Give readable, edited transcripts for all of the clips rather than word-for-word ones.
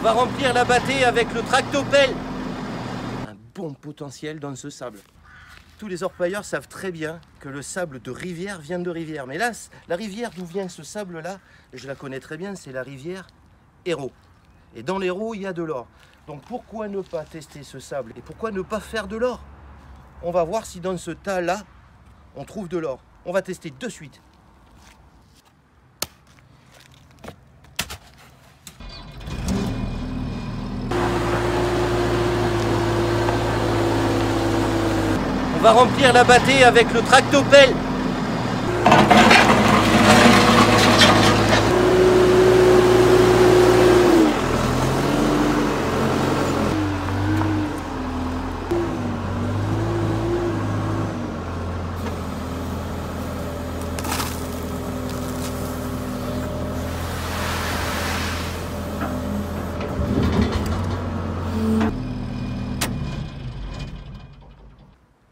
On va remplir la battée avec le tractopelle. Un bon potentiel dans ce sable. Tous les orpailleurs savent très bien que le sable de rivière vient de rivière. Mais là, la rivière d'où vient ce sable-là, je la connais très bien, c'est la rivière Hérault. Et dans l'Hérault, il y a de l'or. Donc pourquoi ne pas tester ce sable? Et pourquoi ne pas faire de l'or? On va voir si dans ce tas-là, on trouve de l'or. On va tester de suite. On va remplir la battée avec le tractopelle.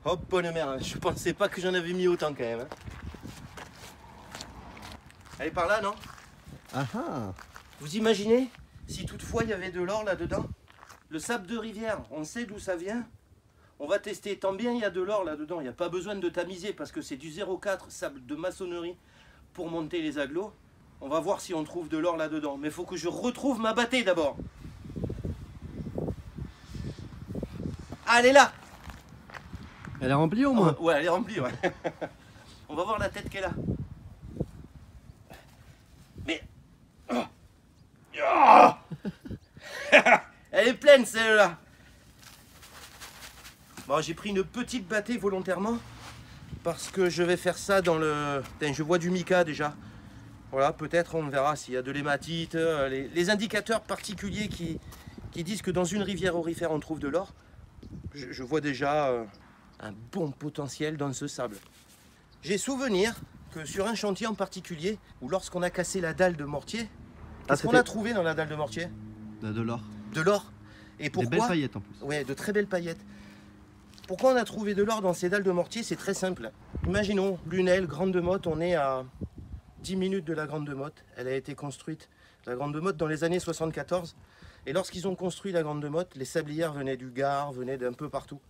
Hop, bonne mère, je pensais pas que j'en avais mis autant quand même. Elle est par là, non? Ah ah. Vous imaginez si toutefois il y avait de l'or là-dedans? Le sable de rivière, on sait d'où ça vient. On va tester, tant bien il y a de l'or là-dedans, il n'y a pas besoin de tamiser parce que c'est du 0,4 sable de maçonnerie pour monter les agglos. On va voir si on trouve de l'or là-dedans. Mais il faut que je retrouve ma battée d'abord. Ah, elle est là! Elle est remplie au moins? Ouais, elle est remplie, ouais. On va voir la tête qu'elle a. Mais... Oh. Oh. Elle est pleine celle-là. Bon, j'ai pris une petite battée volontairement parce que je vais faire ça dans le... Putain, je vois du mica déjà. Voilà, peut-être on verra s'il y a de l'hématite. Les indicateurs particuliers qui disent que dans une rivière aurifère on trouve de l'or. Je vois déjà... un bon potentiel dans ce sable. J'ai souvenir que sur un chantier en particulier, où lorsqu'on a cassé la dalle de mortier, qu'est-ce qu'on a trouvé dans la dalle de mortier? De l'or. De l'or. Et pourquoi? Des belles paillettes en plus. Ouais, de très belles paillettes. Pourquoi on a trouvé de l'or dans ces dalles de mortier? C'est très simple. Imaginons, Lunel, Grande de Motte, on est à 10 minutes de la Grande de Motte. Elle a été construite, la Grande de Motte, dans les années 74. Et lorsqu'ils ont construit la Grande de Motte, les sablières venaient du Gard, venaient d'un peu partout.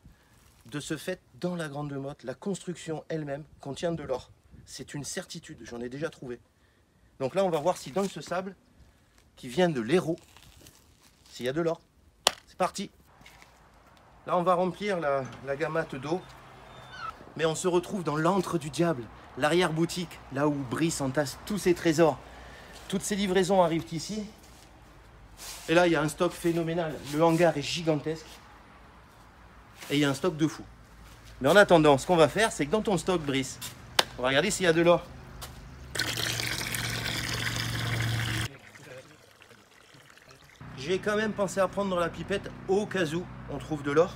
De ce fait, dans la Grande Motte, la construction elle-même contient de l'or. C'est une certitude, j'en ai déjà trouvé. Donc là, on va voir si dans ce sable, qui vient de l'Hérault, s'il y a de l'or. C'est parti. Là, on va remplir la gamate d'eau. Mais on se retrouve dans l'antre du diable, l'arrière-boutique, là où Brice entasse tous ses trésors. Toutes ces livraisons arrivent ici. Et là, il y a un stock phénoménal. Le hangar est gigantesque. Et il y a un stock de fou. Mais en attendant, ce qu'on va faire, c'est que dans ton stock, Brice, on va regarder s'il y a de l'or. J'ai quand même pensé à prendre dans la pipette au cas où on trouve de l'or.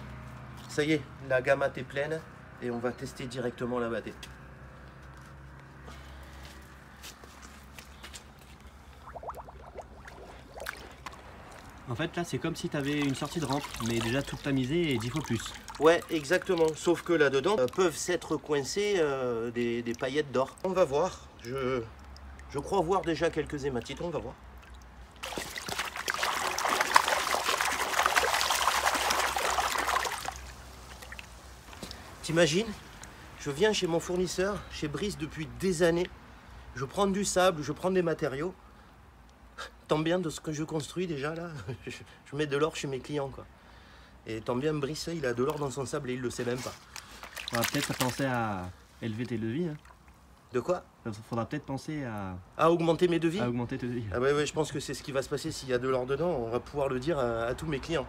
Ça y est, la gamate est pleine et on va tester directement la battée. En fait, là, c'est comme si tu avais une sortie de rampe, mais déjà toute tamisée et 10 fois plus. Ouais, exactement. Sauf que là-dedans, peuvent s'être coincées des paillettes d'or. On va voir. Je crois voir déjà quelques hématites. On va voir. T'imagines? Je viens chez mon fournisseur, chez Brice, depuis des années. Je prends du sable, je prends des matériaux. Tant bien de ce que je construis déjà là, je mets de l'or chez mes clients quoi. Et tant bien Brice, il a de l'or dans son sable et il le sait même pas. Faudra peut-être penser à élever tes devis. Hein. De quoi? Faudra peut-être penser à augmenter mes devis. À augmenter tes devis. Ah ouais, je pense que c'est ce qui va se passer s'il y a de l'or dedans. On va pouvoir le dire à tous mes clients.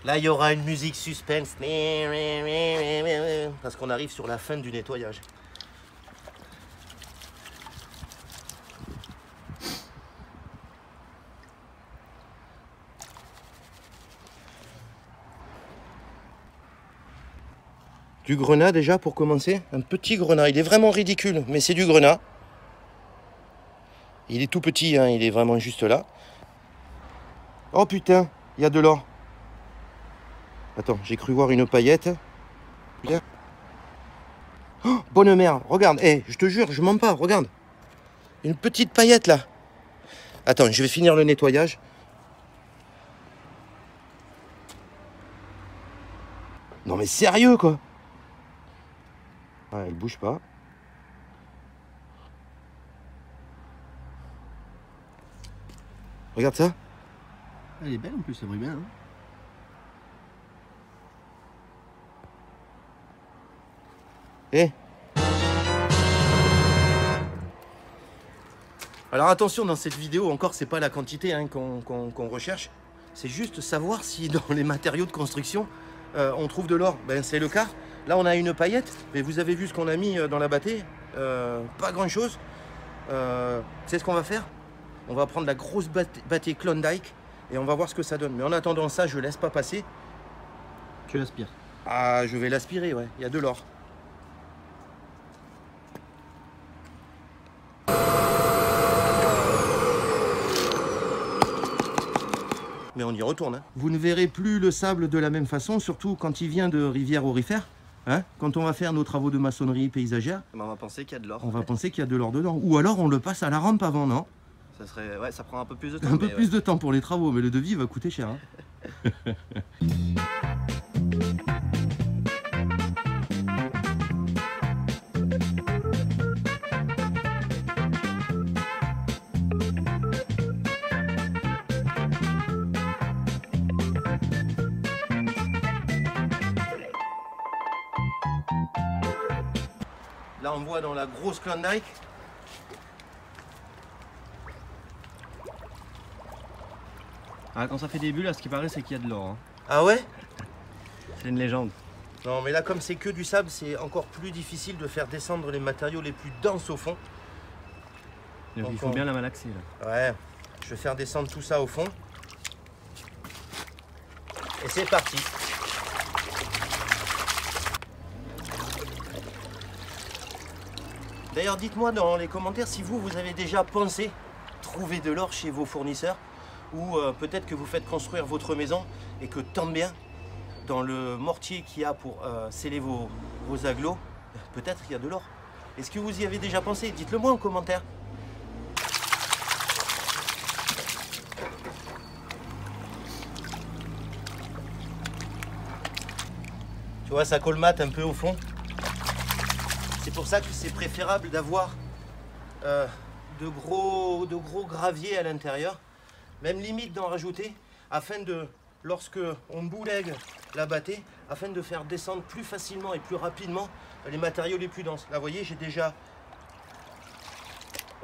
Là, il y aura une musique suspense. Parce qu'on arrive sur la fin du nettoyage. Du grenat déjà pour commencer. Un petit grenat. Il est vraiment ridicule, mais c'est du grenat. Il est tout petit, hein, il est vraiment juste là. Oh putain, il y a de l'or. Attends, j'ai cru voir une paillette. Putain. Oh, bonne mère, regarde. Je te jure, je mens pas, regarde. Une petite paillette là. Attends, je vais finir le nettoyage. Non mais sérieux quoi. Ah, elle bouge pas. Regarde ça. Elle est belle en plus, ça brille bien. Hein. Eh. Alors attention, dans cette vidéo, encore, c'est pas la quantité hein, qu'on recherche. C'est juste savoir si dans les matériaux de construction, on trouve de l'or. Ben, c'est le cas. Là, on a une paillette, mais vous avez vu ce qu'on a mis dans la bâtée. Pas grand-chose. C'est ce qu'on va faire. On va prendre la grosse bâtée Klondike et on va voir ce que ça donne. Mais en attendant ça, je laisse pas passer. Tu l'aspires. Ah, je vais l'aspirer, ouais. Il y a de l'or. Mais on y retourne. Hein. Vous ne verrez plus le sable de la même façon, surtout quand il vient de rivière aurifère. Hein, quand on va faire nos travaux de maçonnerie paysagère, on va penser qu'il y a de l'or. On va penser qu'il y a de l'or dedans. Ou alors on le passe à la rampe avant, non? Ça serait, ouais, ça prend un peu plus de temps. Un peu plus de temps pour les travaux, mais le devis va coûter cher. Hein. Là, on voit dans la grosse Klondike. Ah, quand ça fait des bulles, à ce qui paraît, c'est qu'il y a de l'or. Hein. Ah ouais? C'est une légende. Non, mais là, comme c'est que du sable, c'est encore plus difficile de faire descendre les matériaux les plus denses au fond. Donc il faut bien la malaxer là. Ouais, je vais faire descendre tout ça au fond. Et c'est parti. D'ailleurs, dites-moi dans les commentaires si vous avez déjà pensé trouver de l'or chez vos fournisseurs ou peut-être que vous faites construire votre maison et que tant bien dans le mortier qu'il y a pour sceller vos agglos, peut-être qu'il y a de l'or. Est-ce que vous y avez déjà pensé? Dites-le moi en commentaire. Tu vois, ça colmate un peu au fond. C'est pour ça que c'est préférable d'avoir de gros graviers à l'intérieur, même limite d'en rajouter, afin de, lorsque on boulègue la bâtée, afin de faire descendre plus facilement et plus rapidement les matériaux les plus denses. Là, vous voyez, j'ai déjà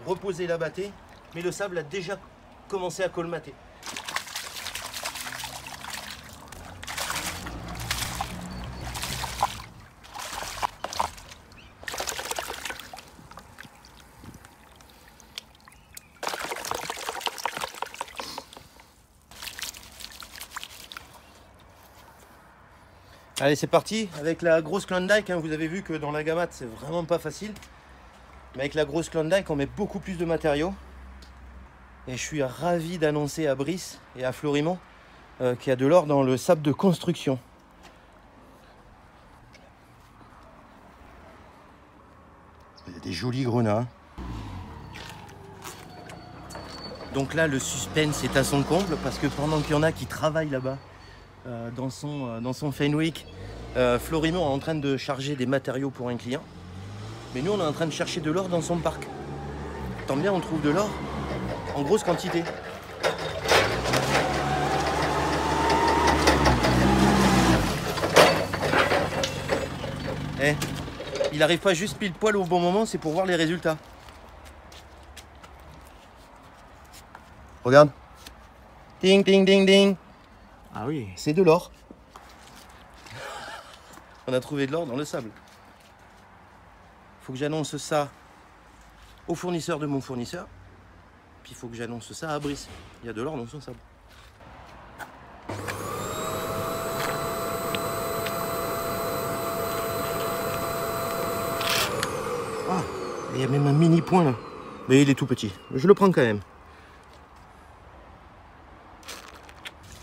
reposé la bâtée, mais le sable a déjà commencé à colmater. Allez, c'est parti avec la grosse Klondike. Hein, vous avez vu que dans la gamate, c'est vraiment pas facile. Mais avec la grosse Klondike, on met beaucoup plus de matériaux. Et je suis ravi d'annoncer à Brice et à Florimond qu'il y a de l'or dans le sable de construction. Il y a des jolis grenats. Donc là, le suspense est à son comble parce que pendant qu'il y en a qui travaillent là-bas, dans son Fenwick, Florimond est en train de charger des matériaux pour un client. Mais nous, on est en train de chercher de l'or dans son parc. Tant bien, on trouve de l'or en grosse quantité. Eh, il n'arrive pas juste pile poil au bon moment, c'est pour voir les résultats. Regarde. Ding, ding, ding, ding. Ah oui. C'est de l'or. On a trouvé de l'or dans le sable. Il faut que j'annonce ça au fournisseur de mon fournisseur. Puis il faut que j'annonce ça à Brice. Il y a de l'or dans son sable. Ah, il y a même un mini point là. Mais il est tout petit. Je le prends quand même.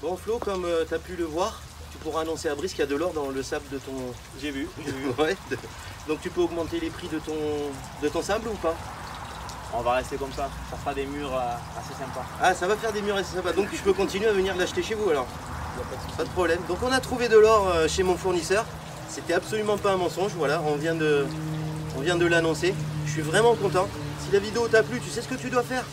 Bon Flo, comme tu as pu le voir, tu pourras annoncer à Brice qu'il y a de l'or dans le sable de ton... J'ai vu. Ouais. Donc tu peux augmenter les prix de ton sable ou pas? On va rester comme ça. Ça fera des murs assez sympas. Ah, ça va faire des murs assez sympas. Donc je peux continuer à venir l'acheter chez vous alors. Pas de problème. Donc on a trouvé de l'or chez mon fournisseur. C'était absolument pas un mensonge. Voilà, on vient de l'annoncer. Je suis vraiment content. Si la vidéo t'a plu, tu sais ce que tu dois faire.